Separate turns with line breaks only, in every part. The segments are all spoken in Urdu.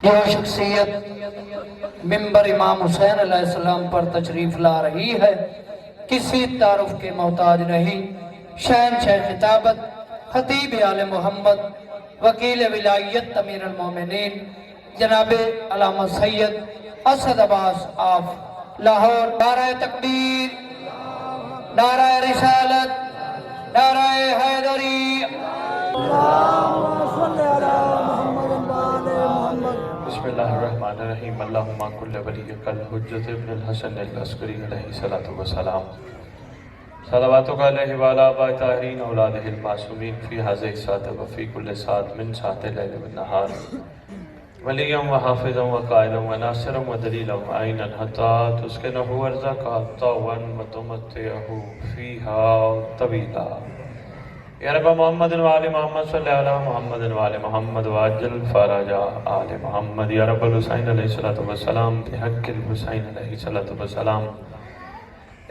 یہ شخصیت منبر امام حسین علیہ السلام پر تشریف لا رہی ہے، کسی تعارف کے محتاج نہیں۔ شہنشاہ خطابت، خطیب آل محمد، وکیل ولایت امیر المومنین جناب علامہ سید اسد عباس آف لاہور۔ نعرہ تکبیر، نعرہ رسالت، نعرہ حیدری۔
بسم اللہ الرحمن الرحیم۔ اللہم کل ولیک الحجۃ ابن الحسن العسکری علیہ الصلوۃ والسلام، صلواتک علیہ وعلی آباء طاہرین اولادہ المعصومین فی ھذہ الساعۃ وفی کل ساعۃ من ساعات اللیل والنہار، ولیا وحافظا وقائدا وناصرا ودلیلا وعینا حتی تسکنہ ارضک طوعا وتمتعہ فیہا طویلا۔ یا رب محمد وآل محمد صلی علی محمد وآل محمد وعجل فرج آل محمد۔ یا رب الحسین علیہ الصلوۃ والسلام بحق الحسین علیہ الصلوۃ والسلام،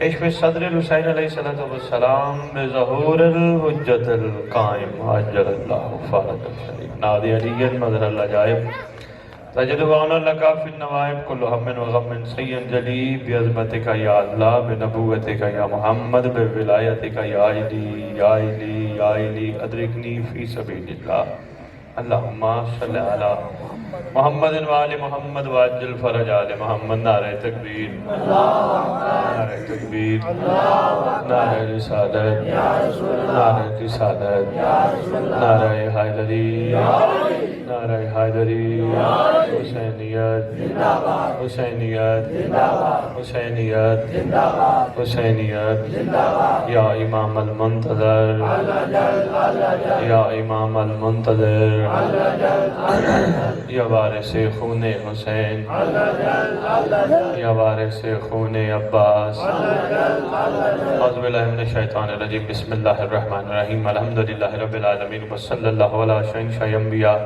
اشف صدر الحسین علیہ الصلوۃ والسلام بظہور الحجۃ القائم عجل اللہ فرج الشریف۔ نادی علی مظہر العجائب تجد وعن لکا فی النوائب کل ہم و غم سین جلی بعظمتک یا اللہ بنبوتک یا محمد بولایتک یا علی یا علی یا علی ادرکنی فی سبیل اللہ۔ اللہم صلی علی محمد وآل محمد وعجل فرج آل محمد۔ نعرہ تکبیر، نعرہ تکبیر، نعرہ رسالت، نعرہ رسالت، نعرہ حیدری، نعرہ حیدری، حسینیت، حسینیت، حسینیت، حسینیت۔ یا امام المنتظر، یا امام المنتظر، یا وارث خون حسین، یا وارث خون عباس۔ اعوذ باللہ من الشیطان الرجیم، بسم اللہ الرحمن الرحیم، الحمدللہ رب العالمین، وصلی اللہ علی شہنشاہ انبیاء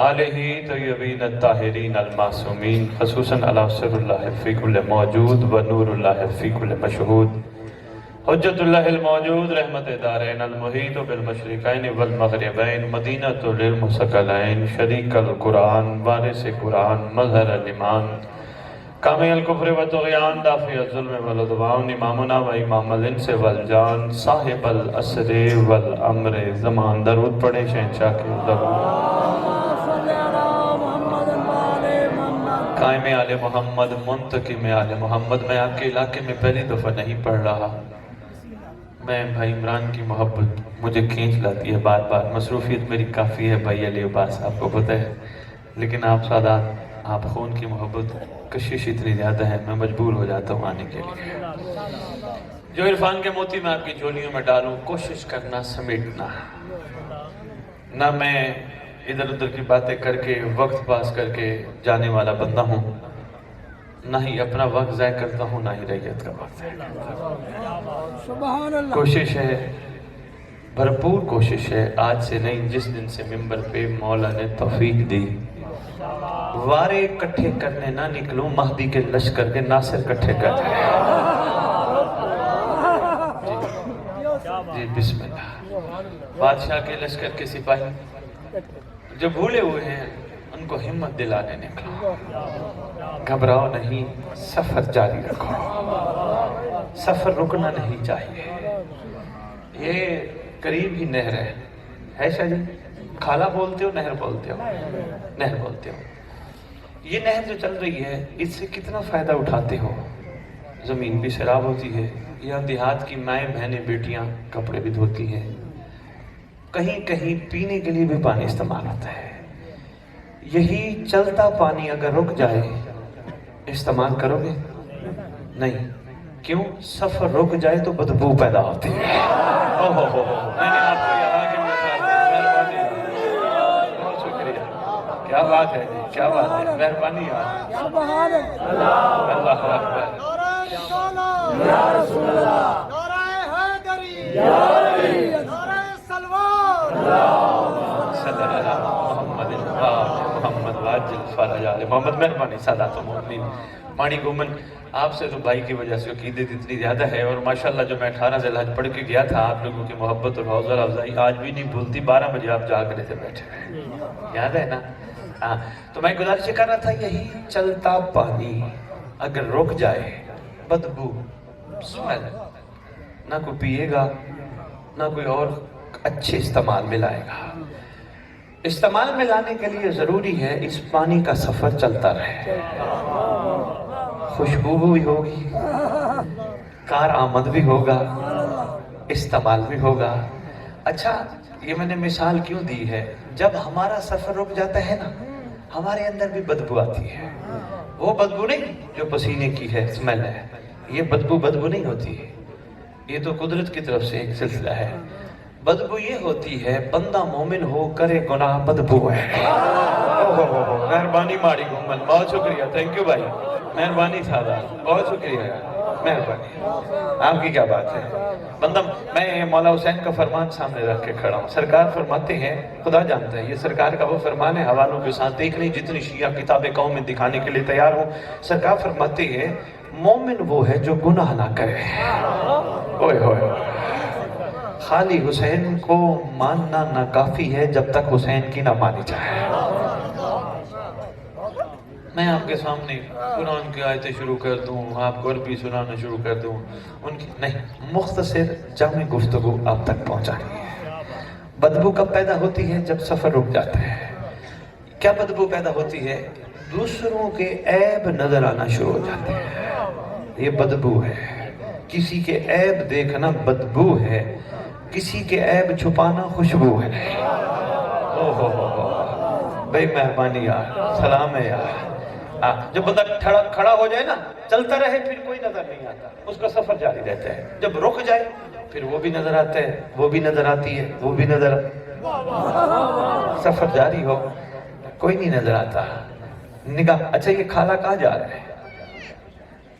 آلہ طیبین الطاہرین المعصومین، خصوصاً علی سر اللہ فی کل موجود و نور اللہ فی کل مشہود، حجت اللہ الموجود، رحمت دارین المحیط بالمشرقین والمغربین، مدینۃ للمثقلین، شریک القرآن، وارث قرآن، مظہر الایمان، کامی الکفر و طغیان، دافع الظلم والعدوان، امامنا و امام الانس والجان، صاحب العصر والامر زمان۔ درود پڑھیں شہنشاہ کے درود۔ قائم آل محمد، منتقم آل محمد۔ میں آپ کے علاقے میں پہلی دفعہ نہیں پڑھ رہا، میں بھائی عمران کی محبت مجھے کھینچ لاتی ہے بار بار، مصروفیت میری کافی ہے بھائی علی عباس، آپ کو پتہ ہے، لیکن آپ سادات، آپ خون کی محبت، کشش اتنی زیادہ ہے، میں مجبور ہو جاتا ہوں آنے کے لیے۔ جو عرفان کے موتی میں آپ کی جھولیوں میں ڈالوں، کوشش کرنا سمیٹنا، نہ میں ادھر ادھر کی باتیں کر کے وقت پاس کر کے جانے والا بندہ ہوں، نہ ہی اپنا وقت ضائع کرتا ہوں، نہ ہی ریت کا وقت ہے۔ کوشش ہے، بھرپور کوشش ہے، آج سے نہیں، جس دن سے منبر پہ مولا نے توفیق دی، وارے کٹھے کرنے نہ نکلوں، مہدی کے لشکر کے ناصر کٹھے کرنے۔ جی بسم اللہ۔ بادشاہ کے لشکر کے سپاہی جو بھولے ہوئے ہیں ان کو ہمت دلانے نکلو، گھبراؤ نہیں، سفر جاری رکھو، سفر رکنا نہیں چاہیے۔ یہ قریب ہی نہر ہے شاہ جی؟ کھالا بولتے ہو نہر بولتے ہو؟ نہر بولتے ہو۔ یہ نہر جو چل رہی ہے اس سے کتنا فائدہ اٹھاتے ہو؟ زمین بھی سیراب ہوتی ہے، یا دیہات کی مائیں بہنیں بیٹیاں کپڑے بھی دھوتی ہیں، کہیں کہیں پینے کے لیے بھی پانی استعمال ہوتا ہے۔ یہی چلتا پانی اگر رک جائے استعمال کرو گے؟ نہیں، کیوں؟ سفر رک جائے تو بدبو پیدا ہوتی ہے۔ میں نے آپ کو یہاں کے مہربانی، بہت شکریہ، کیا بات ہے جی، کیا بات ہے، مہربانی آپ، اللہ اکبر،
یا رسول اللہ، نعرہ حیدری، یا علی، نعرہ سلوان،
صلی اللہ محمد محمد واجل فرج آل محمد۔ مہربانی سادات و مومنین، مانی گومن، آپ سے تو بھائی کی وجہ سے عقیدت اتنی زیادہ ہے، اور ماشاءاللہ جو میں 18 ذی الحج پڑھ کے گیا تھا، آپ لوگوں کی محبت اور حوصلہ افزائی آج بھی نہیں بھولتی۔ 12 بجے آپ جاگ رہے تھے بیٹھے ہوئے، یاد ہے نا؟ ہاں تو میں گزارش کر رہا تھا یہی چلتا پانی اگر رک جائے بدبو اسمیل نہ کوئی پیے گا نہ کوئی اور اچھے استعمال میں لائے گا. استعمال میں لانے کے لیے ضروری ہے اس پانی کا سفر چلتا رہے, خوشبو بھی ہوگی, کار آمد بھی ہوگا, استعمال بھی ہوگا. اچھا یہ میں نے مثال کیوں دی ہے, جب ہمارا سفر رک جاتا ہے نا ہمارے اندر بھی بدبو آتی ہے. وہ بدبو نہیں جو پسینے کی ہے, اسمیل ہے, یہ بدبو نہیں ہوتی ہے, یہ تو قدرت کی طرف سے ایک سلسلہ ہے. بدبو یہ ہوتی ہے بندہ مومن ہو کرے گناہ بدبو ہے. مہربانی ماڑی گھومن, بہت شکریہ, تھینک یو بھائی, مہربانی سادہ, بہت شکریہ, مہربانی. آپ کی کیا بات ہے بندہ. میں مولا حسین کا فرمان سامنے رکھ کے کھڑا ہوں. سرکار فرماتے ہیں, خدا جانتا ہے یہ سرکار کا وہ فرمان ہے, حوالوں کے ساتھ دیکھ لیں جتنی شیعہ کتابیں قوم میں دکھانے کے لیے تیار ہوں. سرکار فرماتے ہیں مومن وہ ہے جو گناہ نہ کرے. اوئے ہوئے, خالی حسین کو ماننا نہ کافی ہے جب تک حسین کی نہ مانی جائے. میں آپ کے سامنے قرآن کی آیتیں شروع کر دوں, آپ کو عربی سنانا شروع کر دوں, ان کی نہیں, مختصر جامع گفتگو آپ تک پہنچانی ہے. بدبو کب پیدا ہوتی ہے؟ جب سفر رک جاتا ہے. کیا بدبو پیدا ہوتی ہے؟ دوسروں کے عیب نظر آنا شروع ہو جاتے ہیں, یہ بدبو ہے. کسی کے عیب دیکھنا بدبو ہے, کسی کے عیب چھپانا خوشبو ہے. بھائی مہربانی یار, سلام ہے یار. جب بندہ کھڑا ہو جائے نا, چلتا رہے پھر کوئی نظر نہیں آتا, اس کا سفر جاری رہتا ہے. جب رک جائے پھر وہ بھی نظر آتا ہے, وہ بھی نظر آتی ہے, وہ بھی نظر, سفر جاری ہو کوئی نہیں نظر آتا. نگاہ, اچھا یہ کھالا کہاں جا رہا ہے؟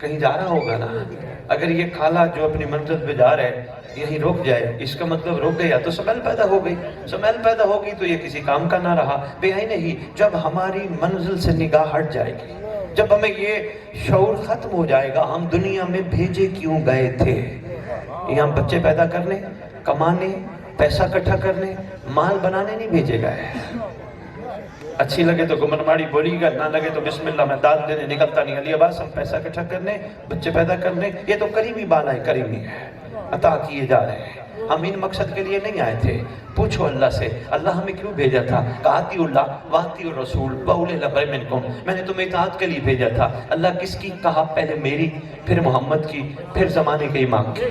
کہیں جا رہا ہوگا نا. اگر یہ کھالا جو اپنی منزل پہ جا رہا ہے یہیں رک جائے, اس کا مطلب رک گیا تو سمیل پیدا ہو گئی. سمیل پیدا ہوگی تو یہ کسی کام کا نہ رہا. بے آئی نہیں, جب ہماری منزل سے نگاہ ہٹ جائے گی, جب ہمیں یہ شعور ختم ہو جائے گا ہم دنیا میں بھیجے کیوں گئے تھے. یہاں بچے پیدا کرنے, کمانے, پیسہ اکٹھا کرنے, مال بنانے نہیں بھیجے گئے. اچھی لگے تو گمن ماڑی بولی گا, نہ لگے تو بسم اللہ میں داد دینے نکلتا نہیں. علی عباس ہم پیسہ اکٹھا کرنے, بچے پیدا کرنے, یہ تو قریبی بالا ہے, قریبی ہے, عطا کیے جا رہے ہیں. ہم ان مقصد کے لیے نہیں آئے تھے. پوچھو اللہ سے, اللہ ہمیں کیوں بھیجا تھا؟ کہاتی اللہ واتی الرسول وَأُولِي الْأَمْرِ مِنْكُمْ, میں نے تمہیں اطاعت کے لیے بھیجا تھا. اللہ کس کی کہا؟ پہلے میری, پھر محمد کی, پھر زمانے کے امام کی.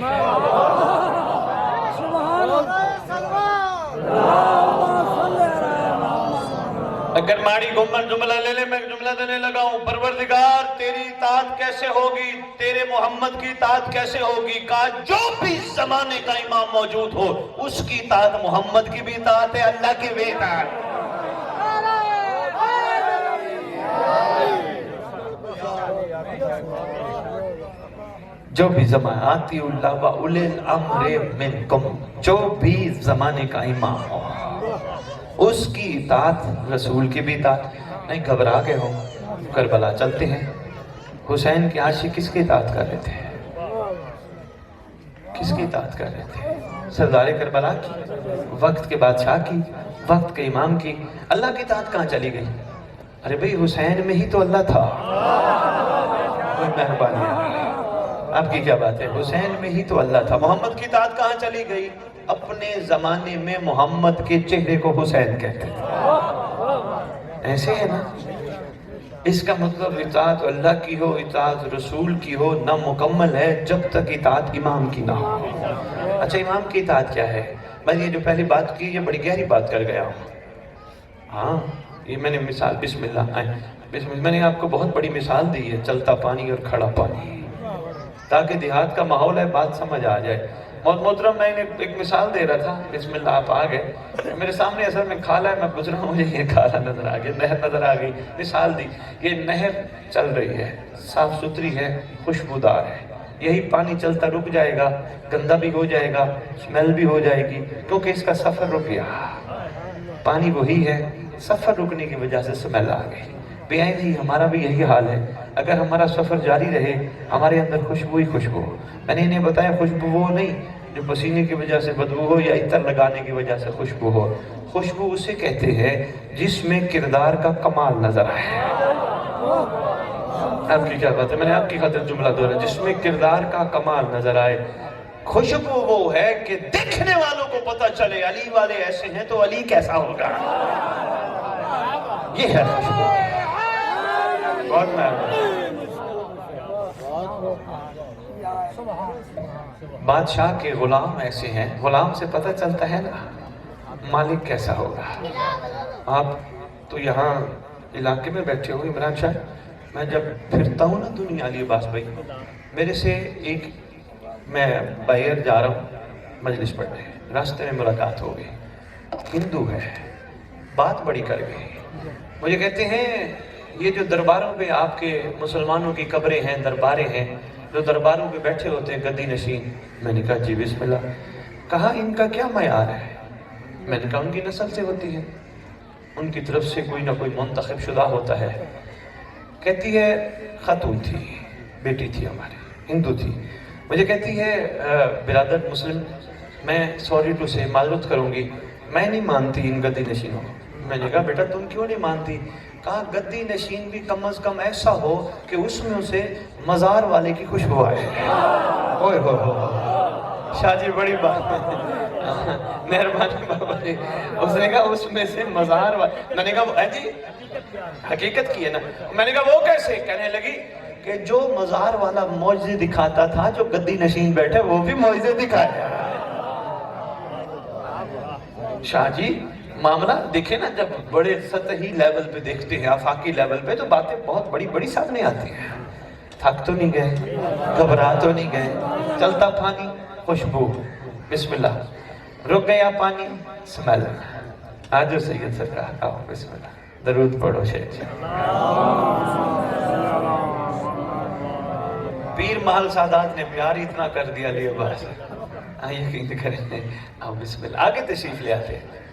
اگر ماڑی گھومن جملہ لے لے, میں جملہ دینے لگا ہوں. پروردگار تیری اطاعت کیسے ہوگی, تیرے محمد کی اطاعت کیسے ہوگی؟ کہا جو بھی زمانے کا امام موجود ہو اس کی اطاعت محمد کی بھی اطاعت ہے, اللہ کی بھی اطاعت. جو بھی زمانے, آتی اللہ وَأُولِي الْأَمْرِ مِنْكُمْ, جو بھی زمانے کا امام ہو اس کی اطاعت, رسول کی بھی اطاعت. نہیں گھبرا گئے ہو, کربلا چلتے ہیں. حسین کے عاشق کس کی اطاعت کر رہے تھے؟ کس کی اطاعت کر رہے تھے؟ سردار کربلا کی, وقت کے بادشاہ کی, وقت کے امام کی. اللہ کی اطاعت کہاں چلی گئی؟ ارے بھئی حسین میں ہی تو اللہ تھا. مہربانی ہے, آپ کی کیا بات ہے؟ حسین میں ہی تو اللہ تھا. محمد کی اطاعت کہاں چلی گئی؟ اپنے زمانے میں محمد کے چہرے کو حسین کہتے تھے. ایسے ہے نا, اس کا مطلب اطاعت اللہ کی ہو, اطاعت رسول کی ہو, نہ مکمل ہے جب تک اطاعت امام کی نہ ہو. اچھا امام کی اطاعت کیا ہے؟ میں یہ جو پہلی بات کی یہ بڑی گہری بات کر گیا ہوں. ہاں یہ میں نے مثال, بسم اللہ, میں نے آپ کو بہت بڑی مثال دی ہے, چلتا پانی اور کھڑا پانی, تاکہ دیہات کا ماحول ہے بات سمجھ آ جائے. محترم میں نے ایک مثال دے رہا تھا, بسم اللہ آپ آ گئے, میرے سامنے اصل میں کھالا ہے, میں گزرا ہوں, مجھے یہ کھالا نظر آ گیا, نہر نظر آ گئی, مثال دی. یہ نہر چل رہی ہے, صاف ستھری ہے, خوشبودار ہے. یہی پانی چلتا رک جائے گا, گندا بھی ہو جائے گا, اسمیل بھی ہو جائے گی, کیونکہ اس کا سفر رک گیا. پانی وہی ہے, سفر رکنے کی وجہ سے اسمیل آ گئی. بے آئی نہیں, ہمارا بھی یہی حال ہے. اگر ہمارا سفر جاری رہے ہمارے اندر خوشبو ہی خوشبو. میں نے انہیں بتایا خوشبو وہ نہیں جو پسینے کی وجہ سے بدبو ہو یا عطر لگانے کی وجہ سے خوشبو ہو. خوشبو اسے کہتے ہیں جس میں کردار کا کمال نظر آئے. آپ کی کیا بات ہے؟ میں نے آپ کی خاطر جملہ دورا، جس میں کردار کا کمال نظر آئے. خوشبو وہ ہے کہ دیکھنے والوں کو پتہ چلے علی والے ایسے ہیں تو علی کیسا ہوگا. یہ ہے خوشبو. بہت مہربانی. بادشاہ کے غلام ایسے ہیں، غلام سے پتہ چلتا ہے نا مالک کیسا ہوگا. آپ تو یہاں علاقے میں بیٹھے ہو عمران شاہ، میں جب پھرتا ہوں نا دنیا علی عباس بھائی، میرے سے ایک، میں باہر جا رہا ہوں مجلس پڑھنے، راستے میں ملاقات ہو گئی، ہندو ہے، بات بڑی کر گئی. مجھے کہتے ہیں یہ جو درباروں پہ آپ کے مسلمانوں کی قبریں ہیں، درباریں ہیں، جو درباروں پہ بیٹھے ہوتے ہیں گدی نشین. میں نے کہا جی بسم اللہ. کہا ان کا کیا معیار ہے؟ میں نے کہا ان کی نسل سے ہوتی ہے، ان کی طرف سے کوئی نہ کوئی منتخب شدہ ہوتا ہے. کہتی ہے خاتون تھی، بیٹی تھی ہماری، ہندو تھی. مجھے کہتی ہے برادر مسلم، میں سوری ٹو سے معذرت کروں گی، میں نہیں مانتی ان گدی نشینوں کو. میں نے کہا بیٹا تم کیوں نہیں مانتی؟ کہا گدی نشین بھی کم از کم ایسا ہو کہ اس میں اسے مزار والے کی خوشبو آئے. اوئے ہو شاہ جی بڑی بات ہے، مہربانی بابا جی. اس نے کہا اس میں سے مزار والے. میں نے کہا جی حقیقت کی ہے نا. میں نے کہا وہ کیسے؟ کہنے لگی کہ جو مزار والا معجزے دکھاتا تھا، جو گدی نشین بیٹھے وہ بھی معجزے دکھائے. شاہ جی معاملہ دیکھیں نا، جب بڑے سطحی لیول پہ دیکھتے ہیں، آفاقی لیول پہ، تو باتیں بہت بڑی بڑی سامنے آتی ہیں. تھک تو نہیں گئے، گھبرا تو نہیں گئے. چلتا پانی، خوشبو، بسم اللہ. رک گیا پانی، سمیل. آجو سید سرکار آؤ، بسم اللہ. درود پڑھو شیخ. پیر محل سادات نے پیار اتنا کر دیا علی عباس. یقین کریں، آؤ بسم اللہ. آگے تشریف لے آتے ہیں.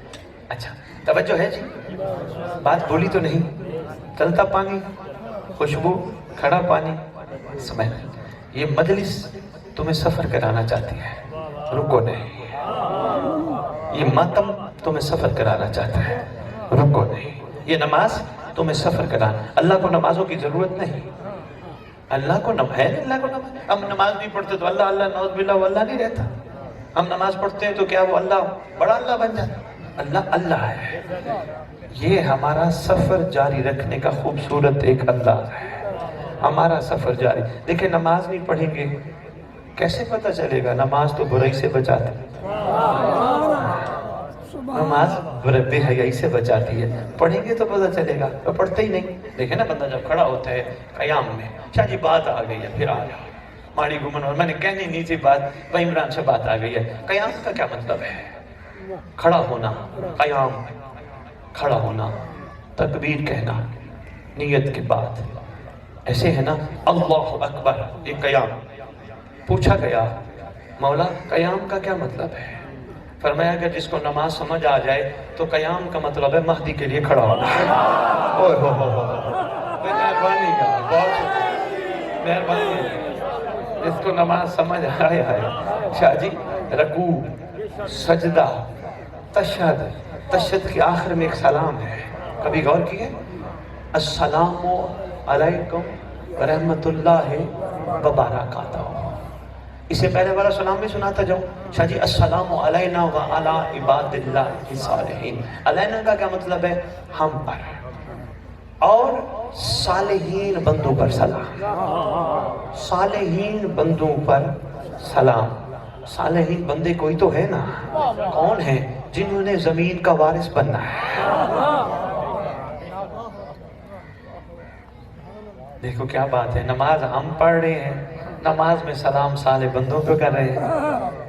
اچھا توجہ ہے جی، بات بولی تو نہیں. چلتا پانی، خوشبو، کھڑا پانی، سمیل. یہ مجلس تمہیں سفر کرانا چاہتی ہے، رکو نہیں. یہ ماتم تمہیں سفر کرانا چاہتا ہے، رکو نہیں. یہ نماز تمہیں سفر کرانا. اللہ کو نمازوں کی ضرورت نہیں. اللہ کو ہے اللہ کو نماز. ہم نماز نہیں پڑھتے تو اللہ اللہ نعوذ باللہ وہ اللہ نہیں رہتا. ہم نماز پڑھتے ہیں تو کیا وہ اللہ بڑا اللہ بن جاتا؟ اللہ اللہ ہے. یہ ہمارا سفر جاری رکھنے کا خوبصورت ایک انداز ہے. ہمارا سفر جاری. دیکھیں نماز نہیں پڑھیں گے کیسے پتہ چلے گا؟ نماز تو برائی سے بچاتی ہے، نماز بے حیائی سے بچاتی ہے. پڑھیں گے تو پتہ چلے گا، تو پڑھتے ہی نہیں. دیکھیں نا بندہ جب کھڑا ہوتا ہے قیام میں، شاہ جی بات آ گئی ہے، پھر آ جاؤ ماڑی گمن. اور میں نے کہنی نہیں تھی بات، بھائی عمران سے بات آ گئی ہے. قیام کا کیا مطلب ہے؟ کھڑا ہونا. قیام کھڑا ہونا، تکبیر کہنا نیت کے بعد. ایسے ہے نا اللہ اکبر، یہ قیام. پوچھا گیا مولا قیام کا کیا مطلب ہے؟ فرمایا اگر جس کو نماز سمجھ آ جائے تو قیام کا مطلب ہے مہدی کے لیے کھڑا ہونا. اوہ ہو مہربانی کا بہت شکریہ، مہربانی. جس کو نماز سمجھ آیا ہے شاہ جی، رکوع، سجدہ، تشہد. تشہد کے آخر میں ایک سلام ہے، کبھی غور کیے؟ السلام علیکم ورحمۃ اللہ وبرکاتہ. اس سے پہلے والا سلام بھی سناتا جاؤں. شاہ جی السلام علینا وعلی عباد اللہ الصالحین. علینا کا کیا مطلب ہے؟ ہم پر، اور صالحین بندوں پر سلام. صالحین بندوں پر سلام. صالحین بندے کوئی تو ہے نا. کون ہے؟ جنہوں نے زمین کا وارث بننا ہے. دیکھو کیا بات ہے. نماز ہم پڑھ رہے ہیں، نماز میں سلام صالح بندوں پہ کر رہے ہیں.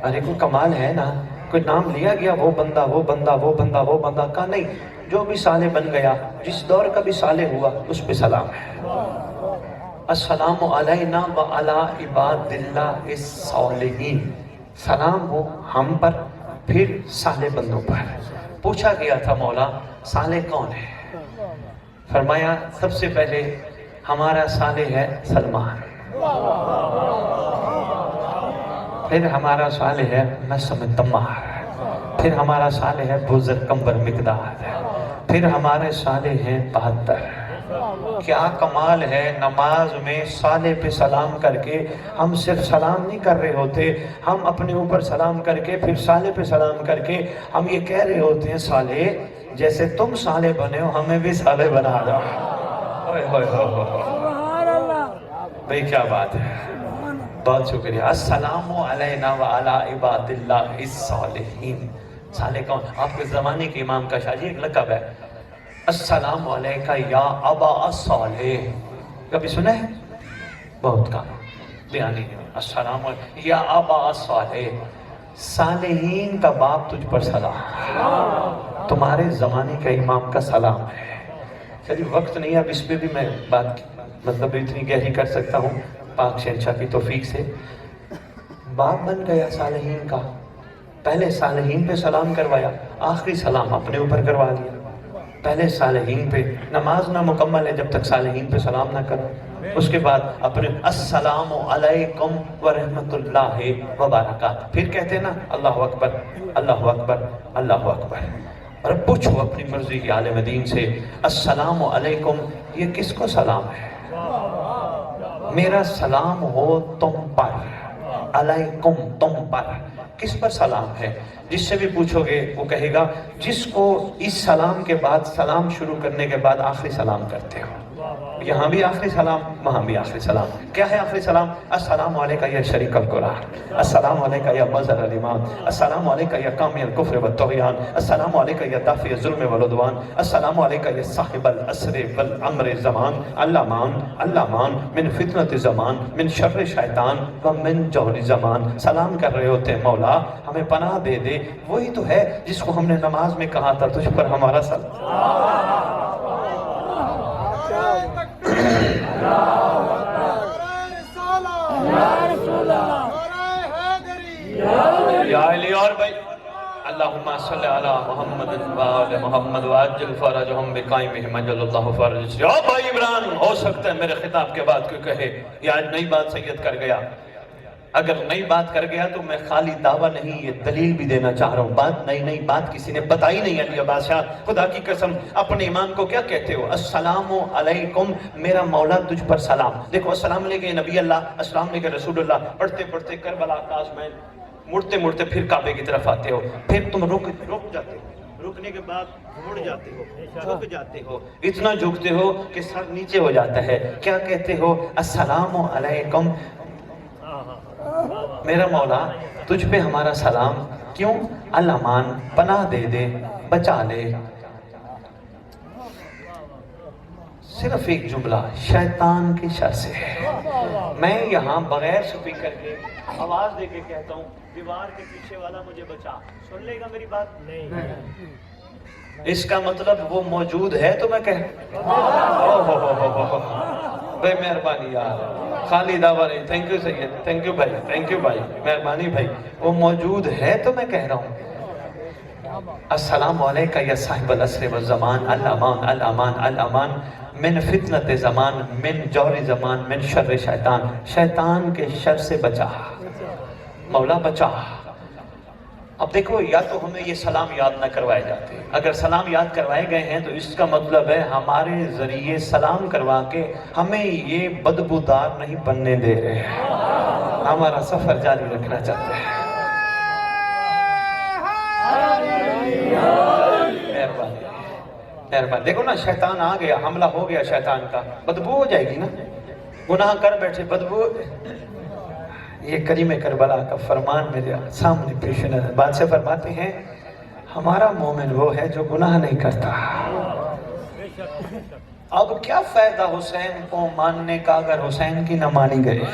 ارے کوئی کمال ہے نا. کوئی نام لیا گیا وہ بندہ وہ بندہ وہ بندہ وہ بندہ کا نہیں. جو بھی صالح بن گیا، جس دور کا بھی صالح ہوا، اس پہ سلام ہے. السلام علینا وعلی عباد اللہ الصالحین. سلام ہو ہم پر، پھر صالح بندوں پر. پوچھا گیا تھا مولا صالح کون ہے؟ فرمایا سب سے پہلے ہمارا صالح ہے سلمان. پھر ہمارا صالح ہے نسم تمار، پھر ہمارا صالح ہے بزر کمبر مقدار، پھر ہمارے صالح ہیں 72۔ کیا کمال ہے نماز میں صالح پہ سلام کر کے ہم صرف سلام نہیں کر رہے ہوتے، ہم اپنے اوپر سلام کر کے پھر صالح پہ سلام کر کے ہم یہ کہہ رہے ہوتے ہیں صالح جیسے تم صالح بنے ہو ہمیں بھی صالح بنا دو۔ بھئی کیا بات ہے، بہت شکریہ۔ السلام علینا وعلی عباد اللہ الصالحین۔ صالح کون؟ آپ کے زمانے کے امام کا شاہ جی ایک لقب ہے، السلام علیکہ یا ابا الصالح، کبھی سنا ہے؟ بہت کام بیانی ہے، السلام علیکہ یا ابا الصالح، صالحین کا باپ تجھ پر سلام، تمہارے زمانے کا امام کا سلام ہے۔ چلیے وقت نہیں ہے اب اس پہ بھی میں بات مطلب اتنی گہری کر سکتا ہوں پاک شہنشاہ کی توفیق سے۔ باپ بن گیا صالحین کا، پہلے صالحین پہ سلام کروایا، آخری سلام اپنے اوپر کروا لیا۔ پہلے صالحین پہ، نماز نہ مکمل ہے جب تک صالحین پہ سلام نہ کرو، اس کے بعد اپنے السلام علیکم ورحمت اللہ وبرکاتہ، پھر کہتے ہیں نا اللہ اکبر اللہ اکبر اللہ اکبر۔ اور اب پوچھو اپنی مرضی کے عالم دین سے، السلام علیکم یہ کس کو سلام ہے؟ میرا سلام ہو تم پر، علیکم تم پر، کس پر سلام ہے؟ جس سے بھی پوچھو گے وہ کہے گا جس کو اس سلام کے بعد سلام شروع کرنے کے بعد آخری سلام کرتے ہو۔ یہاں بھی آخری سلام، وہاں بھی آخری سلام۔ کیا ہے آخری سلام؟ السلام علیکہ یا شریک القرآن، السلام علیکہ یا مظہر الامام، السلام علیکہ یا کامی الکفر والطغیان، السلام علیکہ یا دافع الظلم والعدوان، السلام علیکہ یا صاحب العصر والامر زمان، اللہ مان من فتنة زمان، من شر شیطان ومن جور زمان۔ سلام کر رہے ہوتے ہیں مولا ہمیں پناہ دے دے، وہی تو ہے جس کو ہم نے نماز میں کہا تھا تجھ پر ہمارا سلام۔ یا علی اور بھائی اللہم صلی علی محمد وآل محمد وعجل فرجہم بقائمہم عجل اللہ فرج۔ یا بھائی عمران، ہو سکتا ہے میرے خطاب کے بعد کوئی کہے یہ آج نئی بات سید کر گیا۔ اگر نئی بات کر گیا تو میں خالی دعویٰ نہیں یہ دلیل بھی دینا چاہ رہا ہوں، بات نئی بات کسی نے بتائی نہیں۔ علی عباس شاہ خدا کی قسم اپنے امام کو کیا کہتے ہو؟ السلام علیکم میرا مولا تجھ پر سلام۔ دیکھو السلام علیکم نبی اللہ، السلام علیکم رسول اللہ، پڑھتے پڑھتے کربلا آزمائن، مڑتے مڑتے پھر کعبے کی طرف آتے ہو، پھر تم رک جاتے ہو، رکنے کے بعد مڑ جاتے ہو، جھک جاتے ہو، اتنا جھکتے ہو کہ سر نیچے ہو جاتا ہے۔ کیا کہتے ہو؟ السلام علیکم میرا مولا تجھ پہ ہمارا سلام، کیوں؟ اللہ مان پناہ دے دے بچا لے۔ صرف ایک جملہ شیطان کی شر سے ہے۔ میں یہاں بغیر سپیکر کے آواز دے کے کہتا ہوں دیوار کے پیچھے والا مجھے بچا، سن لے گا میری بات؟ نہیں۔ اس کا مطلب وہ موجود ہے تو میں کہہ بے مہربانی یار، خالی دعویٰ نہیں۔ Thank you Syed, thank you بھائی، تھینک یو بھائی، مہربانی بھائی، وہ موجود ہے تو میں کہہ رہا ہوں۔ السلام علیکہ یا صاحب العصر والزمان، الامان من فتنت زمان، من جور زمان، من شر شیطان، شیطان کے شر سے بچا مولا بچا۔ اب دیکھو یا تو ہمیں یہ سلام یاد نہ کروائے جاتے، اگر سلام یاد کروائے گئے ہیں تو اس کا مطلب ہے ہمارے ذریعے سلام کروا کے ہمیں یہ بدبودار نہیں بننے دے رہے ہیں، ہمارا سفر جاری رکھنا چاہتے ہیں۔ مہربانی۔ دیکھو نا شیطان آ گیا، حملہ ہو گیا شیطان کا، بدبو ہو جائے گی نا، گناہ کر بیٹھے بدبو۔ یہ کریم کربلا کا فرمان میرے سامنے پیش نظر، بادشاہ فرماتے ہیں ہمارا مومن وہ ہے جو گناہ نہیں کرتا۔ اب کیا فائدہ حسین کو ماننے کا اگر حسین کی نہ مانی گئی؟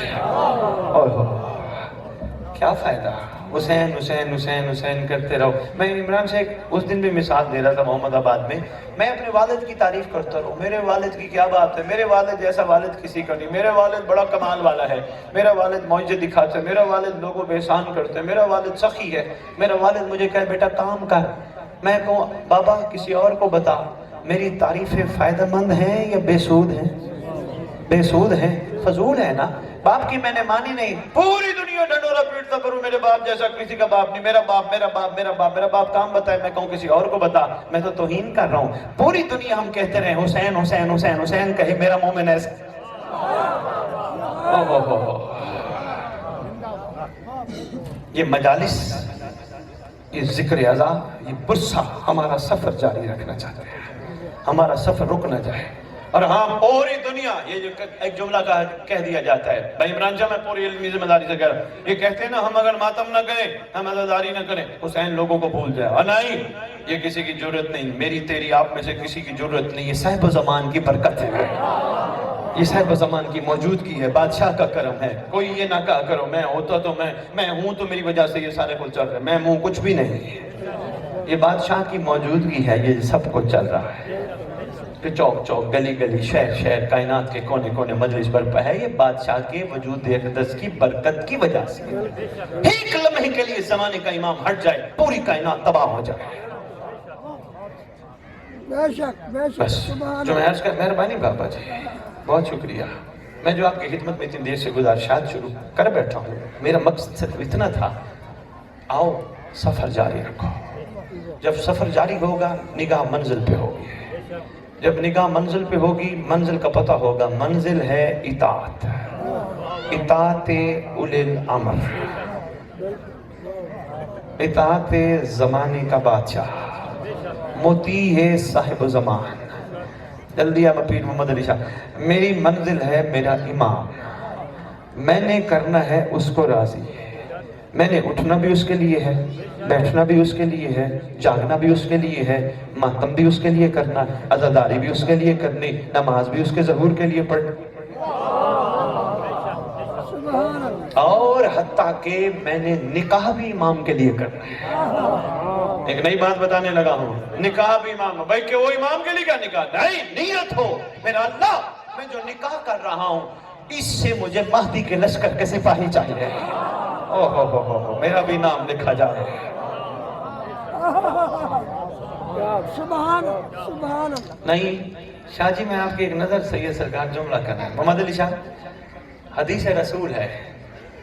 کیا فائدہ؟ حسین حسین حسین حسین کرتے رہو۔ میں عمران سے اس دن بھی مثال دے رہا تھا محمد آباد میں اپنے والد کی تعریف کرتا رہوں، میرے والد کی کیا بات ہے، میرے والد جیسا والد کسی کا نہیں، میرا والد بڑا کمال والا ہے، میرا والد معجزے دکھاتا ہے، میرا والد لوگوں پہ احسان کرتا ہے، میرا والد سخی ہے، میرا والد مجھے کہے بیٹا کام کر، میں کہوں بابا کسی اور کو بتا۔ میری تعریفیں فائدہ مند ہیں یا بے سود ہیں؟ بے سود ہیں، فضول ہے نا۔ باپ کی میں نے مانی نہیں. پوری دنیا ڈنڈورا پیٹتا کروں میرے باپ جیسا کسی کا باپ نہیں. میرا باپ میرا باپ میرا باپ میرا باپ کام بتائے میں کہوں کسی اور کو بتا. میں تو توہین کر رہا ہوں. پوری دنیا ہم کہتے رہے حسین حسین حسین حسین کہے میرا مومن ایسا. یہ مجالس، یہ ذکر اعزاز، یہ برسہ ہمارا سفر جاری رکھنا چاہتے ہیں. ہمارا سفر رک نہ جائے. اور ہاں پوری دنیا، یہ جو ایک جملہ کہہ دیا جاتا ہے بھائی عمران شاہ، میں پوری علمی ذمہ داری سے کہہ رہا ہوں، یہ کہتے ہیں نا ہم اگر ماتم نہ کریں، ہم عزاداری نہ کریں، حسین لوگوں کو بھول جائے. اور نہیں، یہ کسی کی جرت نہیں، میری تیری آپ میں سے کسی کی جرت نہیں. یہ صاحب زمان کی برکت ہے، یہ صاحب زمان کی موجودگی ہے، بادشاہ کا کرم ہے. کوئی یہ نہ کہا کرو میں ہوتا تو میں ہوں تو میری وجہ سے یہ سارے کچھ چل رہے ہیں، میں ہوں کچھ بھی نہیں. یہ بادشاہ کی موجودگی ہے، یہ سب کچھ چل رہا ہے. کہ چوک چوک، گلی گلی، شہر شہر، کائنات کے کونے کونے مجلس برپا ہے. یہ بادشاہ کے وجود اقدس کی برکت کی وجہ سے. ایک لمحے کے لیے زمانے کا امام ہٹ جائے، پوری کائنات تباہ ہو جائے. بس جو میں عرض کر، مہربانی بابا جی، بہت شکریہ. میں جو آپ کی خدمت میں اتنی دیر سے گزارشات شروع کر بیٹھا ہوں، میرا مقصد صرف اتنا تھا، آؤ سفر جاری رکھو. جب سفر جاری ہوگا نگاہ منزل پہ ہوگی. جب نگاہ منزل پہ ہوگی، منزل کا پتہ ہوگا. منزل ہے اطاعت، اطاعت اولی الامر، اطاعت زمانے کا بادشاہ، مطیع ہے صاحب زمان. جلدی آپ پیر محمد علی شاہ. میری منزل ہے میرا امام، میں نے کرنا ہے اس کو راضی. میں نے اٹھنا بھی اس کے لیے ہے، بیٹھنا بھی اس کے لیے ہے، جاگنا بھی اس کے لیے ہے، ماتم بھی اس کے لیے کرنا، عزاداری بھی اس کے لیے کرنی، نماز بھی اس کے ظہور کے لیے پڑھنا، اور حتیٰ کہ میں نے نکاح بھی امام کے لیے کرنا ہے. ایک نئی بات بتانے لگا ہوں، نکاح بھی امام. بھائی کہ وہ امام کے لیے کیا نکاح؟ نہیں، نیت ہو میرا اللہ میں جو نکاح کر رہا ہوں اس سے مجھے مہدی کے لشکر کے سپاہی چاہیے. میرا بھی نام لکھا جا رہا ہے.
سبحان سبحان.
نہیں شاہ جی، میں آپ کی ایک نظر سید سرکار جملہ کرنا ہے. محمد علی شاہ، حدیث رسول ہے،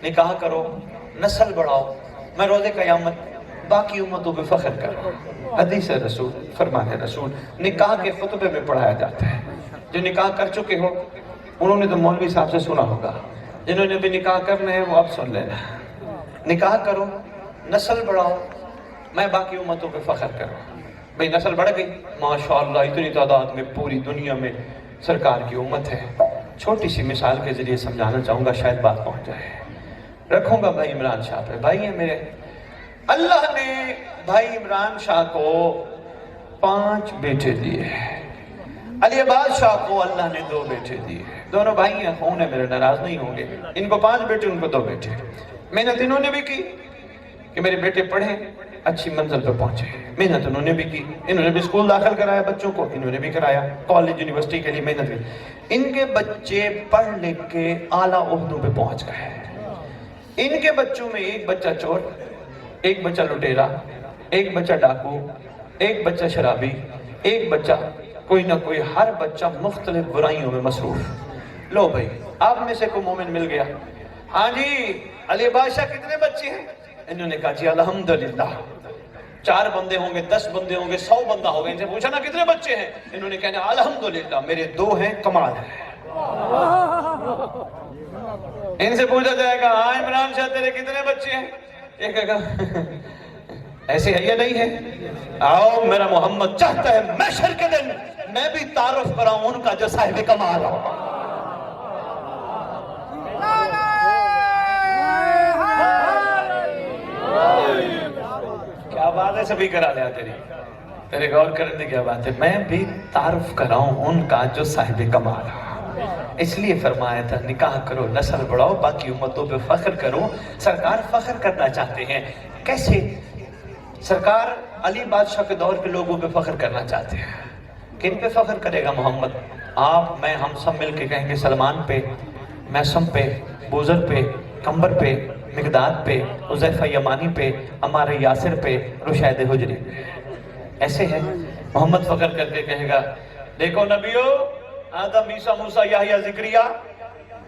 نکاح کرو، نسل بڑھاؤ، میں روز قیامت باقی امتوں پہ فخر کروں. حدیث رسول، فرمان رسول، نکاح کے خطبے میں پڑھایا جاتا ہے. جو نکاح کر چکے ہو انہوں نے تو مولوی صاحب سے سنا ہوگا، جنہوں نے بھی نکاح کرنا ہے وہ اب سن لینا. نکاح کرو، نسل بڑھاؤ، میں باقی امتوں پہ فخر کروں. بھئی نسل بڑھ گئی ماشاءاللہ، اتنی تعداد میں پوری دنیا میں سرکار کی امت ہے. چھوٹی سی مثال کے ذریعے سمجھانا چاہوں گا، شاید بات پہنچ جائے. رکھوں گا بھائی عمران شاہ پہ. بھائی ہیں میرے، اللہ نے بھائی عمران شاہ کو 5 بیٹے دیے. علی عباس شاہ کو اللہ نے 2 بیٹے دیے. دونوں بھائی ہیں، خون ہے میرے، ناراض نہیں ہوں گے. ان کو 5 بیٹے، ان کو 2 بیٹے. محنت انہوں نے بھی کی کہ میرے بیٹے پڑھیں، اچھی منزل پہ پہنچے. محنت انہوں نے بھی کی، انہوں نے بھی اسکول داخل کرایا بچوں کو، انہوں نے بھی کرایا کالج یونیورسٹی کے لیے محنت کی. ان کے بچے پڑھ لکھ کے اعلیٰ عہدوں پہ پہنچ گئے. ان کے بچوں میں ایک بچہ چور، ایک بچہ لٹیرا، ایک بچہ ڈاکو، ایک بچہ شرابی، ایک بچہ کوئی نہ کوئی، ہر بچہ مختلف برائیوں میں مصروف. لو بھائی آپ میں سے کوئی مومن مل گیا. ہاں جی علی بادشاہ کتنے بچے ہیں؟ انہوں نے کہا جی الحمدللہ 4 بندے ہوں گے، 10 بندے ہوں گے، 100 بندہ ہوگا. ان سے پوچھا نا کتنے بچے ہیں؟ انہوں نے کہا الحمدللہ میرے 2 ہیں، کمال ہے. ان سے پوچھا جائے گا ہاں عمران شاہ تیرے کتنے بچے ہیں؟ یہ کہے گا ایسے ہے یا نہیں ہے؟ آؤ میرا محمد چاہتا ہے محشر کے دن میں بھی تعارف کراؤں ان کا جو صاحب کمال ہو. کیا بات ہے، سبھی کرا لیا تیرے غور کرنے کیا بات ہے. میں بھی تعارف کراؤں ان کا جو صاحب کمال ہو. اس لیے فرمایا تھا نکاح کرو، نسل بڑھاؤ، باقی امتوں پہ فخر کرو. سرکار فخر کرنا چاہتے ہیں. کیسے؟ سرکار علی بادشاہ کے دور کے لوگوں پہ فخر کرنا چاہتے ہیں. کن پہ فخر کرے گا محمد؟ آپ میں ہم سب مل کے کہیں گے سلمان پہ، میسم پہ، بوزر پہ، کمبر پہ، مقداد پہ، حذیفہ یمانی پہ، عمار یاسر پہ، رشید حجری پہ. ایسے ہے. محمد فخر کر کے کہے گا دیکھو نبیو، آدم، عیسیٰ، موسیٰ، یحییٰ، زکریا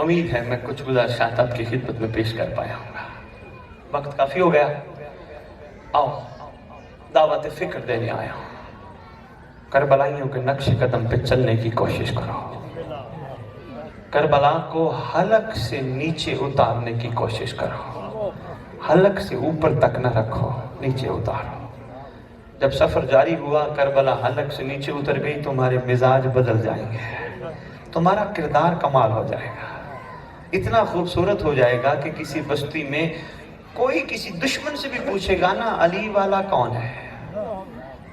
امید ہے میں کچھ گزارشات آپ کی خدمت میں پیش کر پایا ہوں گا. وقت کافی ہو گیا. آؤ دعوت فکر دینے آیا ہوں. کربلائیوں کے نقش قدم پہ چلنے کی کوشش کرو. کربلا کو حلق سے نیچے اتارنے کی کوشش کرو. حلق سے اوپر تک نہ رکھو، نیچے اتارو. جب سفر جاری ہوا، کربلا حلق سے نیچے اتر گئی، تمہارے مزاج بدل جائیں گے، تمہارا کردار کمال ہو جائے گا. اتنا خوبصورت ہو جائے گا کہ کسی بستی میں کوئی کسی دشمن سے بھی پوچھے گا نا علی والا کون ہے،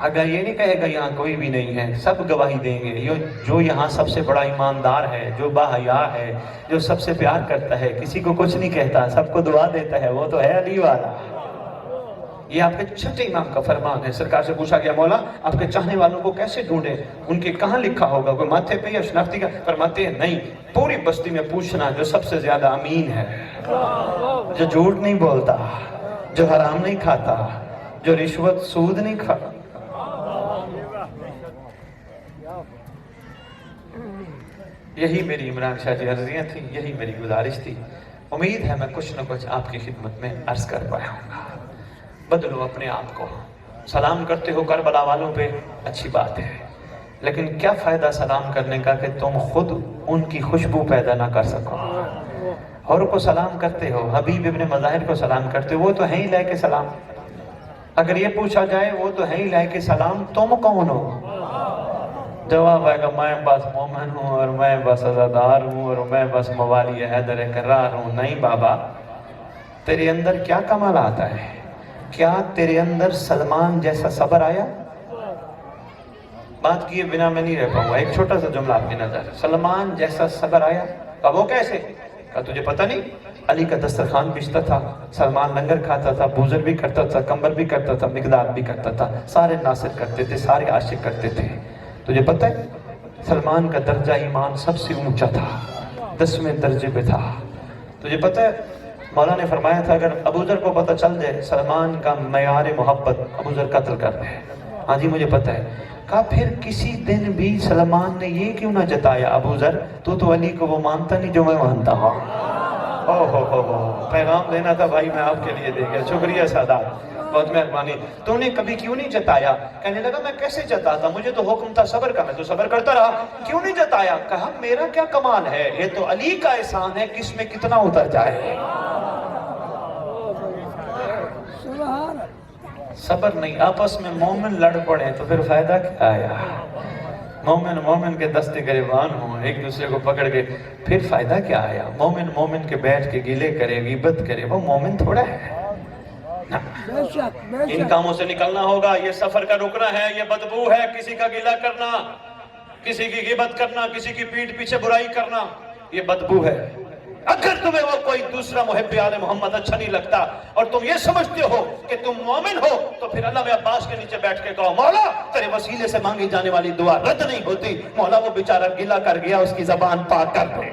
اگر یہ نہیں کہے گا یہاں کوئی بھی نہیں ہے، سب گواہی دیں گے جو یہاں سب سے بڑا ایماندار ہے، جو باحیا ہے، جو سب سے پیار کرتا ہے، کسی کو کچھ نہیں کہتا، سب کو دعا دیتا ہے، وہ تو ہے علی والا. یہ آپ کے چھٹے امام کا فرمان ہے. سرکار سے پوچھا گیا مولا آپ کے چاہنے والوں کو کیسے ڈھونڈیں، ان کے کہاں لکھا ہوگا، کوئی ماتھے پہ یا شناختی کا؟ فرماتے ہیں نہیں، پوری بستی میں پوچھنا جو سب سے زیادہ امین ہے، جو جھوٹ نہیں بولتا، جو حرام نہیں کھاتا، جو رشوت سود نہیں کھاتا. یہی میری عمران شاہ جی عرضیاں تھیں، یہی میری گزارش تھی. امید ہے میں کچھ نہ کچھ آپ کی خدمت میں عرض کر پایا ہوں گا. بدلو اپنے آپ کو. سلام کرتے ہو کربلا والوں پہ، اچھی بات ہے، لیکن کیا فائدہ سلام کرنے کا کہ تم خود ان کی خوشبو پیدا نہ کر سکو. اور کو سلام کرتے ہو، حبیب ابن مظاہر کو سلام کرتے ہو، وہ تو ہیں ہی لے کے سلام. اگر یہ پوچھا جائے وہ تو ہیں ہی لے کے سلام، تم کون ہو؟ جواب آئے گا میں بس مومن ہوں، اور میں بس عزادار ہوں، اور میں بس موالی حیدر کرار ہوں. نہیں بابا، تیرے اندر کیا کمال آتا ہے؟ کیا تیرے اندر سلمان جیسا صبر آیا؟ بات کیے بنا میں نہیں رہ پاؤں گا، ایک چھوٹا سا جملہ آپ کی نظر. سلمان جیسا صبر آیا؟ کہا وہ کیسے؟ کہا تجھے پتہ نہیں، علی کا دسترخوان بچتا تھا، سلمان لنگر کھاتا تھا، بوزر بھی کرتا تھا، کمبر بھی کرتا تھا، مقداد بھی کرتا تھا، سارے ناصر کرتے تھے، سارے عاشق کرتے تھے. تجھے پتہ ہے سلمان کا درجہ ایمان سب سے اونچا تھا، 10ویں درجے پہ تھا. تجھے پتہ ہے مولا نے فرمایا تھا اگر ابوذر کو پتہ چل جائے سلمان کا معیار محبت، ابوذر قتل کر دے. ہاں جی مجھے پتہ ہے. کہا پھر کسی دن بھی سلمان نے یہ کیوں نہ جتایا ابوذر تو علی کو وہ مانتا نہیں جو میں مانتا ہوں. ہو پیغام دینا تھا بھائی، میں آپ کے لیے دے گیا. شکریہ سادات، بہت مہربانی. تو نے کبھی کیوں نہیں جتایا؟ کہنے لگا میں کیسے جتاتا، مجھے تو حکم تھا صبر کا، میں تو صبر کرتا رہا. کیوں نہیں جتایا؟ کہا میرا کیا کمال ہے، یہ تو علی کا احسان ہے، کس میں کتنا اتر جائے. صبر نہیں، آپس میں مومن لڑ پڑے تو پھر فائدہ کیا آیا؟ مومن کے دستے گریبان ہوں، ایک دوسرے کو پکڑ کے، پھر فائدہ کیا آیا؟ مومن کے بیٹھ کے گلے کرے، غیبت کرے، وہ مومن تھوڑا ہے. ان کاموں سے نکلنا ہوگا. یہ سفر کا رکنا ہے، یہ بدبو ہے، کسی کا گلہ کرنا، کسی کی غیبت کرنا، کسی کی پیٹھ پیچھے برائی کرنا، یہ بدبو ہے. اگر تمہیں وہ کوئی دوسرا محب آل محمد اچھا نہیں لگتا اور تم یہ سمجھتے ہو کہ تم مومن ہو، تو پھر علامہ عباس کے نیچے بیٹھ کے کہو مولا تیرے وسیلے سے مانگی جانے والی دعا رد نہیں ہوتی. مولا وہ بیچارہ گلہ کر گیا، اس کی زبان پاک کر دے.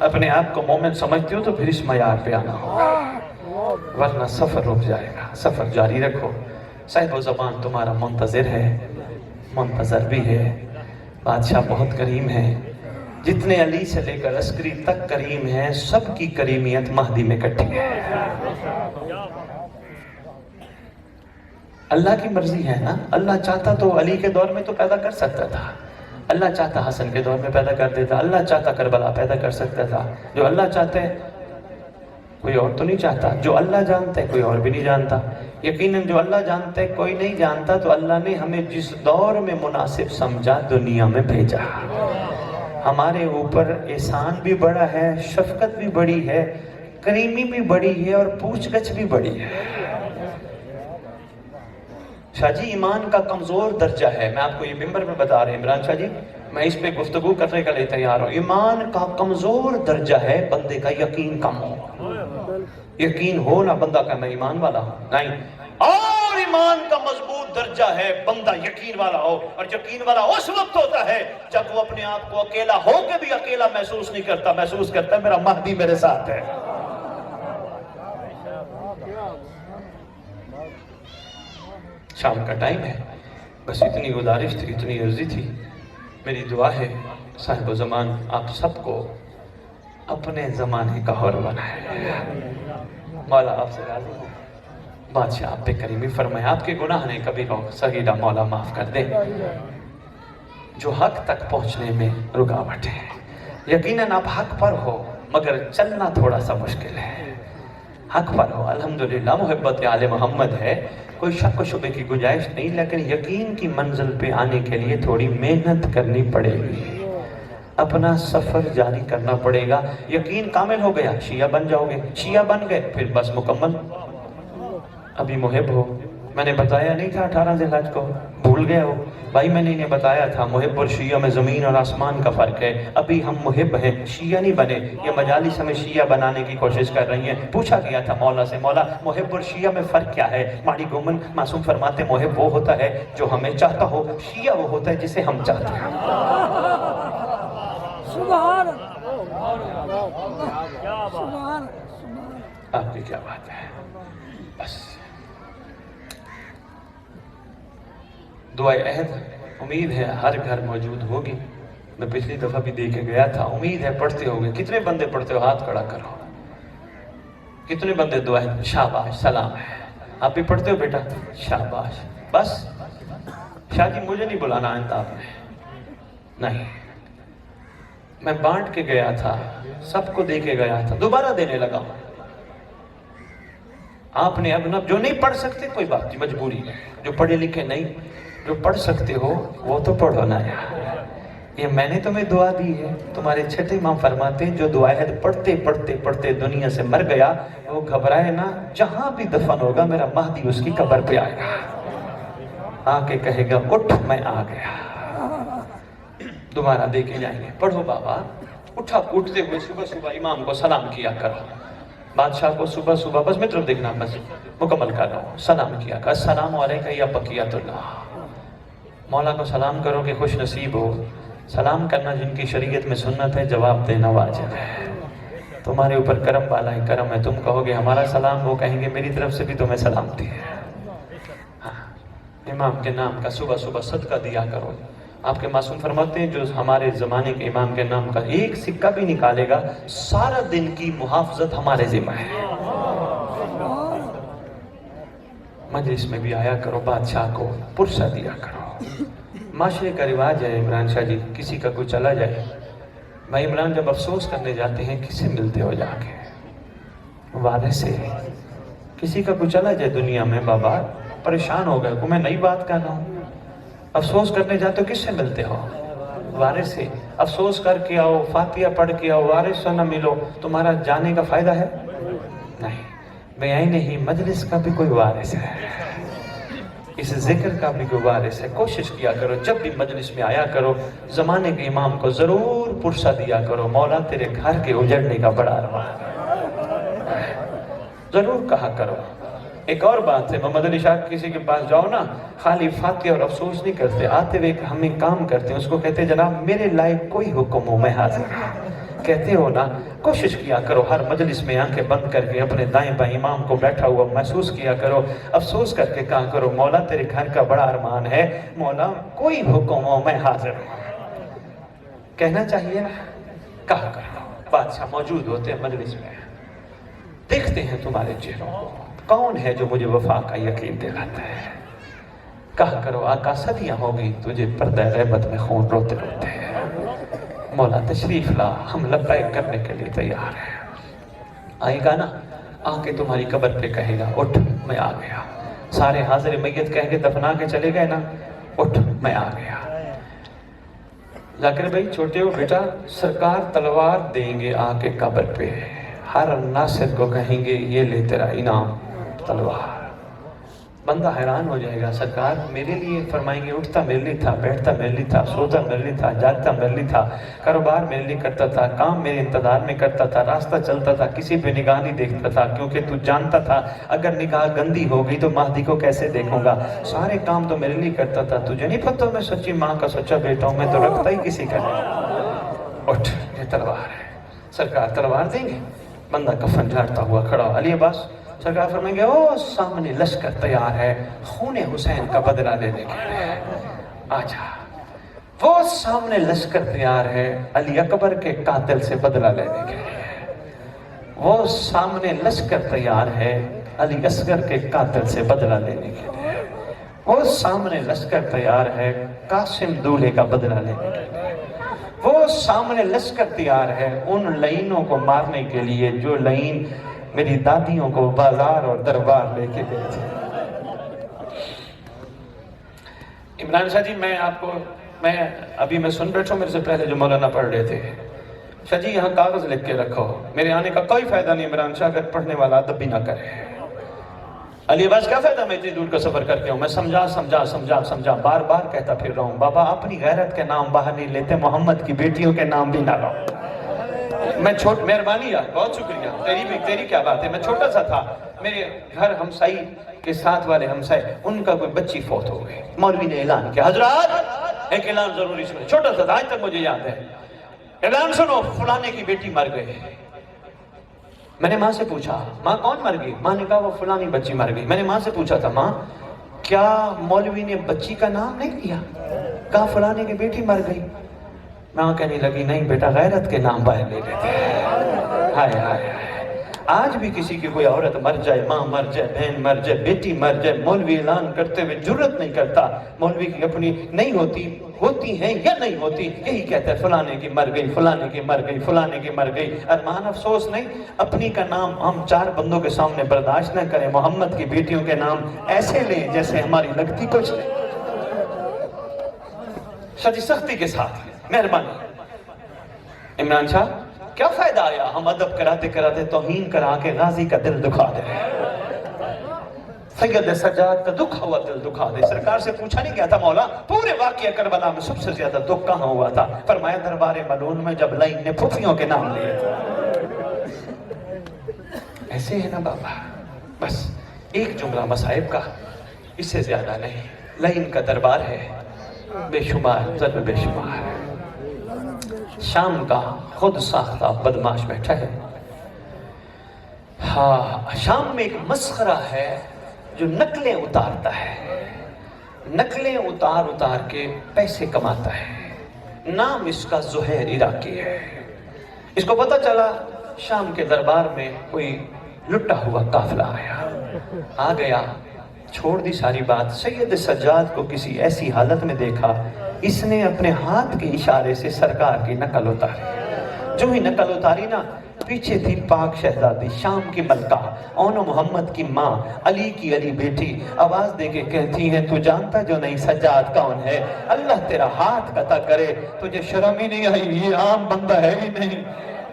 اپنے آپ کو مومن سمجھتے ہو تو پھر اس معیار پہ آنا ہوگا، ورنہ سفر رک جائے گا. سفر جاری رکھو. صاحب و زبان تمہارا منتظر ہے، منتظر بھی ہے. بادشاہ بہت کریم ہے، جتنے علی سے لے کر عسکری تک کریم ہے، سب کی کریمیت مہدی میں کٹھی ہے. اللہ کی مرضی ہے نا. اللہ چاہتا تو علی کے دور میں تو پیدا کر سکتا تھا، اللہ چاہتا حسن کے دور میں پیدا کر دیتا، اللہ چاہتا کربلا پیدا کر سکتا تھا. جو اللہ چاہتا ہے کوئی اور تو نہیں چاہتا، جو اللہ جانتا ہے کوئی اور بھی نہیں جانتا. یقیناً جو اللہ جانتا ہے کوئی نہیں جانتا، تو اللہ نے ہمیں جس دور میں مناسب سمجھا دنیا میں بھیجا. ہمارے اوپر احسان بھی بڑا ہے، شفقت بھی بڑی ہے، کریمی بھی بڑی ہے، اور پوچھ گچھ بھی بڑی ہے. شاہ جی ایمان کا کمزور درجہ ہے، میں آپ کو یہ ممبر میں بتا رہے ہیں عمران شاہ جی، میں اس پہ گفتگو کرنے کا لیے تیار ہوں. ایمان کا کمزور درجہ ہے بندے کا یقین کم ہو. یقین ہو نہ بندہ کہ میں ایمان والا ہوں، نہیں. اور ایمان کا مضبوط درجہ ہے بندہ یقین والا ہو. اور یقین والا اس وقت ہوتا ہے جب وہ اپنے آپ کو اکیلا ہو کے بھی اکیلا محسوس نہیں کرتا، محسوس کرتا ہے میرا مہدی میرے ساتھ ہے. شام کا ٹائم ہے، بس اتنی گزارش تھی، اتنی عرضی تھی. میری دعا ہے صاحب زمان آپ سب کو اپنے زمانے کا حور بنائے. مولا آپ سے راضی ہوں. بادشاہ آپ پہ کریمی فرمائے. آپ کے گناہ نے کبھی ہو صغیرہ مولا معاف کر دے. جو حق تک پہنچنے میں رکاوٹ ہے, یقیناً آپ حق پر ہو مگر چلنا تھوڑا سا مشکل ہے. حق پر ہو الحمدللہ, محبت آل محمد ہے, کوئی شک و شبے کی گنجائش نہیں, لیکن یقین کی منزل پہ آنے کے لیے تھوڑی محنت کرنی پڑے گی, اپنا سفر جاری کرنا پڑے گا. یقین کامل ہو گیا شیعہ بن جاؤ گے, شیعہ بن گئے پھر بس مکمل. ابھی محب ہو, میں نے بتایا نہیں تھا 18 ذی الحج کو, بھول گئے ہو بھائی, میں نے انہیں بتایا تھا محب اور شیعہ میں زمین اور آسمان کا فرق ہے. ابھی ہم محب ہیں, شیعہ نہیں بنے. یہ مجالس ہمیں شیعہ بنانے کی کوشش کر رہی ہیں. پوچھا گیا تھا مولا سے, مولا محب اور شیعہ میں فرق کیا ہے؟ ماڑی گومن معصوم فرماتے محب وہ ہوتا ہے جو ہمیں چاہتا ہو, شیعہ وہ ہوتا ہے جسے ہم چاہتے ہیں.
سبحان سبحان.
آپ کی کیا بات ہے. بس دعائے عہد امید ہے ہر گھر موجود ہوگی. میں پچھلی دفعہ بھی دے کے گیا تھا, امید ہے پڑھتے ہوگے. کتنے بندے پڑھتے ہو ہاتھ کھڑا کرو. کتنے بندے دعائے, شاباش, سلام ہے. آپ بھی پڑھتے ہو بیٹا, شاباش. بس شاہ جی مجھے نہیں بلانا انتاب میں, نہیں, میں بانٹ کے گیا تھا, سب کو دے کے گیا تھا, دوبارہ دینے لگا ہوں. آپ نے اب جو نہیں پڑھ سکتے کوئی بات نہیں, مجبوری ہے. جو پڑھے لکھے نہیں, جو پڑھ سکتے ہو وہ تو پڑھو نا یار. یہ میں نے تمہیں دعا دی ہے. تمہارے چھٹے امام فرماتے جو دعا ہے پڑھتے پڑھتے پڑھتے دنیا سے مر گیا, وہ گھبرائے نہ, جہاں بھی دفن ہوگا میرا مہدی اس کی قبر پہ آئے گا, آ کے کہے گا اٹھ میں آ گیا. دوبارہ دے کے جائیں گے. پڑھو بابا, اٹھا اٹھتے ہوئے صبح صبح امام کو سلام کیا کرو. بادشاہ کو صبح صبح, بس میں طرف دیکھنا, بس مکمل کر رہا ہوں, سلام کیا کر. السلام علیکم یا بقیت اللہ. مولا کو سلام کرو کہ خوش نصیب ہو. سلام کرنا جن کی شریعت میں سنت ہے, جواب دینا واجب ہے. تمہارے اوپر کرم والا ہے, کرم ہے. تم کہو گے ہمارا سلام, وہ کہیں گے میری طرف سے بھی تمہیں سلامتی ہے. ہاں, امام کے نام کا صبح صبح صدقہ دیا کرو. آپ کے معصوم فرماتے ہیں جو ہمارے زمانے کے امام کے نام کا ایک سکہ بھی نکالے گا, سارا دن کی محافظت ہمارے ذمہ ہے. مجلس میں بھی آیا کرو, بادشاہ کو پرسہ دیا کرو. معاشرے کا رواج ہے عمران شاہ جی, کسی کا کوئی چلا جائے, بھائی عمران جب افسوس کرنے جاتے ہیں کس سے ملتے ہو جا کے؟ وعدے سے. کسی کا کوئی چلا جائے دنیا میں, بابا پریشان ہو گئے, میں نئی بات کر رہا ہوں, افسوس کرنے جاتے ہو کس سے ملتے ہو؟ وارث سے. افسوس کر کے آؤ, فاتحہ پڑھ کے آؤ, وارث سے نہ ملو, تمہارا جانے کا فائدہ ہے نہیں. میں نہیں, مجلس کا بھی کوئی وارث ہے, اس ذکر کا بھی کوئی وارث ہے. کوشش کیا کرو جب بھی مجلس میں آیا کرو, زمانے کے امام کو ضرور پرسہ دیا کرو, مولا تیرے گھر کے اجڑنے کا بڑا ارمان ہے, ضرور کہا کرو. ایک اور بات ہے, محمد علی شاہ کسی کے پاس جاؤ نا, خالی فاتحہ اور افسوس نہیں کرتے, آتے ہوئے ہمیں کام کرتے ہیں, اس کو کہتے جناب میرے لائق کوئی حکم ہو میں حاضر ہوں. کہتے ہو نا, کوشش کیا کرو ہر مجلس میں آنکھیں بند کر کے اپنے دائیں بائیں امام کو بیٹھا ہوا محسوس کیا کرو, افسوس کر کے کہا کرو مولا تیرے گھر کا بڑا ارمان ہے, مولا کوئی حکم ہو میں حاضر ہوں. کہنا چاہیے نا, کہا کرو. بادشاہ موجود ہوتے ہیں مجلس میں, دیکھتے ہیں تمہارے چہروں کو, کون ہے جو مجھے وفا کا یقین دلاتا ہے. کہا کرو آقا صدیاں ہو گئی تجھے پردہ غیبت میں خون روتے روتے ہیں, مولا تشریف لا, ہم لبیک کرنے کے لیے تیار ہیں. آئے گا نا, آ کے تمہاری قبر پہ کہے گا اٹھ میں آ گیا. سارے حاضر میت کہہ کے دفنا کے چلے گئے نا, اٹھ میں آ گیا. ذاکر بھائی چھوٹے ہو بیٹا, سرکار تلوار دیں گے آ کے قبر پہ, ہر ناصر کو کہیں گے یہ لے تیرا انعام تلوار. بندہ حیران ہو جائے گا, سرکار میرے لیے, فرمائیں گے اٹھتا میرے لیے تھا, بیٹھتا میرے لیے تھا, سوتا میرے لیے تھا, جاگتا میرے لیے تھا, کاروبار میرے لیے کرتا تھا, کام میرے انتظار میں کرتا تھا, راستہ چلتا تھا, کسی پہ نگاہ نہیں دیکھتا تھا, کیونکہ تو جانتا تھا اگر نگاہ گندی ہو گئی تو مہدی کو کیسے دیکھوں گا. سارے کام تو میرے لیے کرتا تھا, تجھے نہیں پتہ میں سچی ماں کا سچا بیٹا ہوں, میں تو رکھتا ہی کسی کا نہیں. اٹھ, یہ تلوار ہے. سرکار تلوار دیں گے, بندہ کفن جھاڑتا ہوا کھڑا ہو, علی عباس. سرکار فرمائیں گے او سامنے لشکر تیار ہے, خون حسین کا بدلہ لینے کے لیے, آجا. وہ سامنے لشکر تیار ہے علی اکبر کے قاتل سے بدلہ لینے کے لیے، وہ سامنے لشکر تیار ہے علی اصغر کے قاتل سے بدلہ لینے کے لیے، وہ سامنے لشکر تیار ہے قاسم دولے کا بدلہ لینے کے لیے، وہ سامنے لشکر تیار ہے ان لعینوں کو مارنے کے لیے جو لعین میری دادیوں کو بازار اور دربار لے کے گئے تھے۔ عمران شاہ جی میں ابھی سن بیٹھا ہوں، میرے سے پہلے جو مولانا پڑھ رہے تھے، شاہ جی یہاں کاغذ لکھ کے رکھو، میرے آنے کا کوئی فائدہ نہیں عمران شاہ اگر پڑھنے والا ادب بھی نہ کرے۔ علی عباس کیا فائدہ میں اتنی دور کا سفر کر کے ہوں، میں سمجھا بار بار کہتا پھر رہا ہوں، بابا اپنی غیرت کے نام باہر نہیں لیتے، محمد کی بیٹیوں کے نام بھی نہ لاؤ۔ میں مہربانی یار، بہت شکریہ، تیری کیا بات ہے، میں چھوٹا سا تھا، میرے گھر ہمسائی کے ساتھ والے ہمسائے، ان کا کوئی بچی فوت ہو گئی، مولوی نے اعلان کیا، حضرات ایک اعلان ضروری سنیں، چھوٹا سا تھا، آج تک مجھے یاد ہے، اعلان سنو، فلانے کی بیٹی مر گئی۔ میں نے ماں سے پوچھا، ماں کون مر گئی؟ ماں نے کہا وہ فلانی بچی مر گئی۔ میں نے ماں سے پوچھا تھا، ماں کیا مولوی نے بچی کا نام نہیں لیا؟ کہا فلانے کی بیٹی مر گئی۔ ماں کہنے لگی نہیں بیٹا، غیرت کے نام باہر لے لیتے ہیں۔ ہائے ہائے، آج بھی کسی کی کوئی عورت مر جائے، ماں مر جائے، بہن مر جائے، بیٹی مر جائے، مولوی اعلان کرتے ہوئے جرت نہیں کرتا، مولوی کی اپنی نہیں ہوتی ہیں یا نہیں ہوتی، یہی کہتا ہے فلانے کی مر گئی، فلانے کی مر گئی، فلانے کی مر گئی۔ ارمان افسوس نہیں، اپنی کا نام ہم چار بندوں کے سامنے برداشت نہ کریں، محمد کی بیٹیوں کے نام ایسے لیں جیسے ہماری لگتی کچھ نہیں۔ شدید سختی کے ساتھ مہربانی۔ عمران شاہ کیا فائدہ آیا ہم ادب کراتے کراتے توہین کرا کے غازی کا دل دکھا دے، سید سجاد کا دکھ ہوا دل دکھا دے۔ سرکار سے پوچھا نہیں گیا تھا مولا پورے واقعہ کربلا میں سب سے زیادہ دکھ کہاں ہوا تھا؟ فرمایا دربار ملعون میں جب لعین نے پھوپھیوں کے نام لیے تھے۔ ایسے ہے نا بابا، بس ایک جملہ مصائب کا، اس سے زیادہ نہیں۔ لعین کا دربار ہے بے شمار، ضرب بے شمار۔ شام کا خود ساختہ بدماش بیٹھا ہے، ہاں شام میں ایک مسخرہ ہے جو نقلیں اتارتا ہے، نقلیں اتار کے پیسے کماتا ہے، نام اس کا زہیر عراقی ہے۔ اس کو پتہ چلا شام کے دربار میں کوئی لٹا ہوا قافلہ آ گیا، چھوڑ دی ساری بات، سید سجاد کو کسی ایسی حالت میں دیکھا، اس نے اپنے ہاتھ کے اشارے سے سرکار کی نقل اتاری۔ جو ہی نقل اتاری نا، پیچھے تھی پاک شہزادی، شام کی ملکہ، اون محمد کی ماں، علی کی علی بیٹی، آواز دے کے کہتی ہیں تو جانتا جو نہیں سجاد کون ہے؟ اللہ تیرا ہاتھ قطع کرے، تجھے شرم ہی نہیں آئی، یہ عام بندہ ہے ہی نہیں،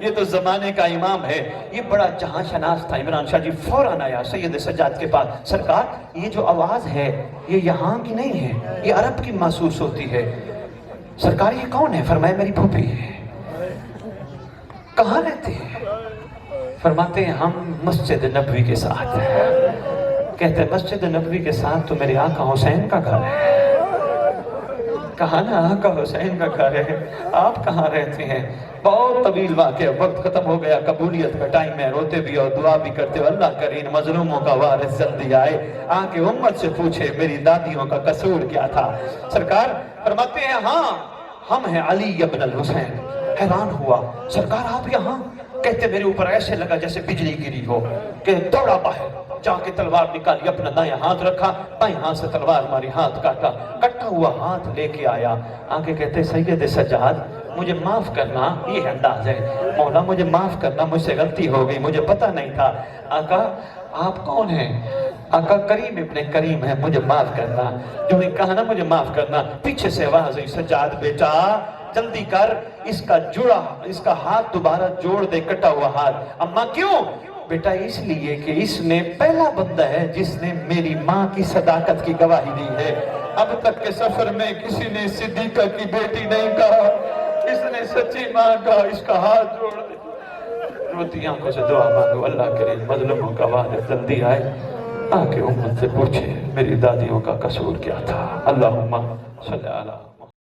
یہ تو زمانے کا امام ہے۔ یہ بڑا جہاں شناس تھا۔ عمران شاہ جی فوراً آیا سید سجاد کے پاس، سرکار یہ جو آواز ہے یہ یہاں کی نہیں ہے، یہ عرب کی محسوس ہوتی ہے۔ سرکار یہ کون ہے؟ فرمایا میری پھوپھی ہے۔ کہاں رہتے ہیں؟ فرماتے ہیں ہم مسجد نبوی کے ساتھ ہیں۔ کہتے ہیں مسجد نبوی کے ساتھ تو میرے آقا حسین کا گھر ہے۔ کہاں نا آقا حسین کا گھر ہے، آپ کہاں رہتے ہیں؟ بہت طویل واقعہ، وقت ختم ہو گیا، قبولیت کا ٹائم ہے، روتے بھی اور دعا بھی کرتے ہو، اللہ کریم مظلوموں کا وارث جلدی آئے، آکے امت سے پوچھے میری دادیوں کا قصور کیا تھا۔ سرکار فرماتے ہیں ہاں ہم ہیں علی ابن الحسین۔ حیران ہوا، سرکار آپ یہاں؟ کہتے میرے اوپر ایسے لگا جیسے بجلی گری ہو، کہ دوڑا باہر جا کے تلوار نکالی، اپنا دائیں ہاتھ رکھا، بائیں ہاتھ سے تلوار ماری، ہاتھ کاٹا، کٹا ہوا ہاتھ لے کے آیا، آگے کہتے سید سجاد مجھے معاف کرنا، یہ انداز ہے، مولا مجھے معاف کرنا، مجھ سے غلطی ہو گئی، مجھے پتہ نہیں تھا۔ آقا آپ کون ہیں؟ آقا کریم ابن کریم ہے، مجھے معاف کرنا۔ جو نے کہا نا مجھے معاف کرنا، پیچھے سے آواز ہوئی سجاد بیٹا جلدی کر، اس کا ہاتھ دوبارہ جوڑ دے، کٹا ہوا ہاتھ۔ اماں کیوں؟ بیٹا اس لیے کہ اس نے پہلا بندہ ہے جس نے میری ماں کی صداقت کی گواہی دی ہے۔ اب تک کے سفر میں کسی نے صدیقہ کی بیٹی نہیں کہا، اس نے سچی ماں کہا، اس کا ہاتھ جوڑ دے۔ روتی آنکھوں سے دعا مانگو، اللہ کریم مظلوموں کا وارث جلدی آئے، آکے امت سے پوچھے میری دادیوں کا قصور کیا تھا۔ اللہم صلی اللہ